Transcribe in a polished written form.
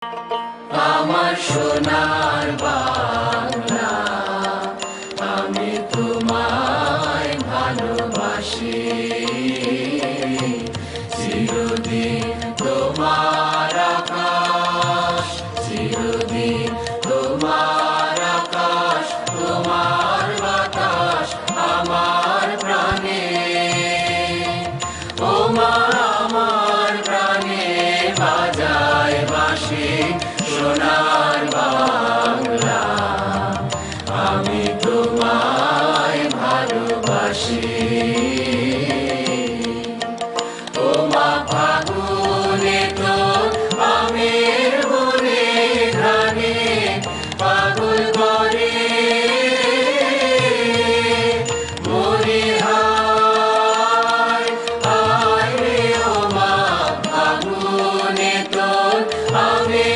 আমার সোনার বাংলা, আমি তোমায় ভালোবাসি। চিরদিন তোমার আকাশ, চিরদিন তোমার আকাশ, তোমার বাতাস আমার প্রাণে। ও মা আমার প্রাণে বাজায় বাঁশি সোনা।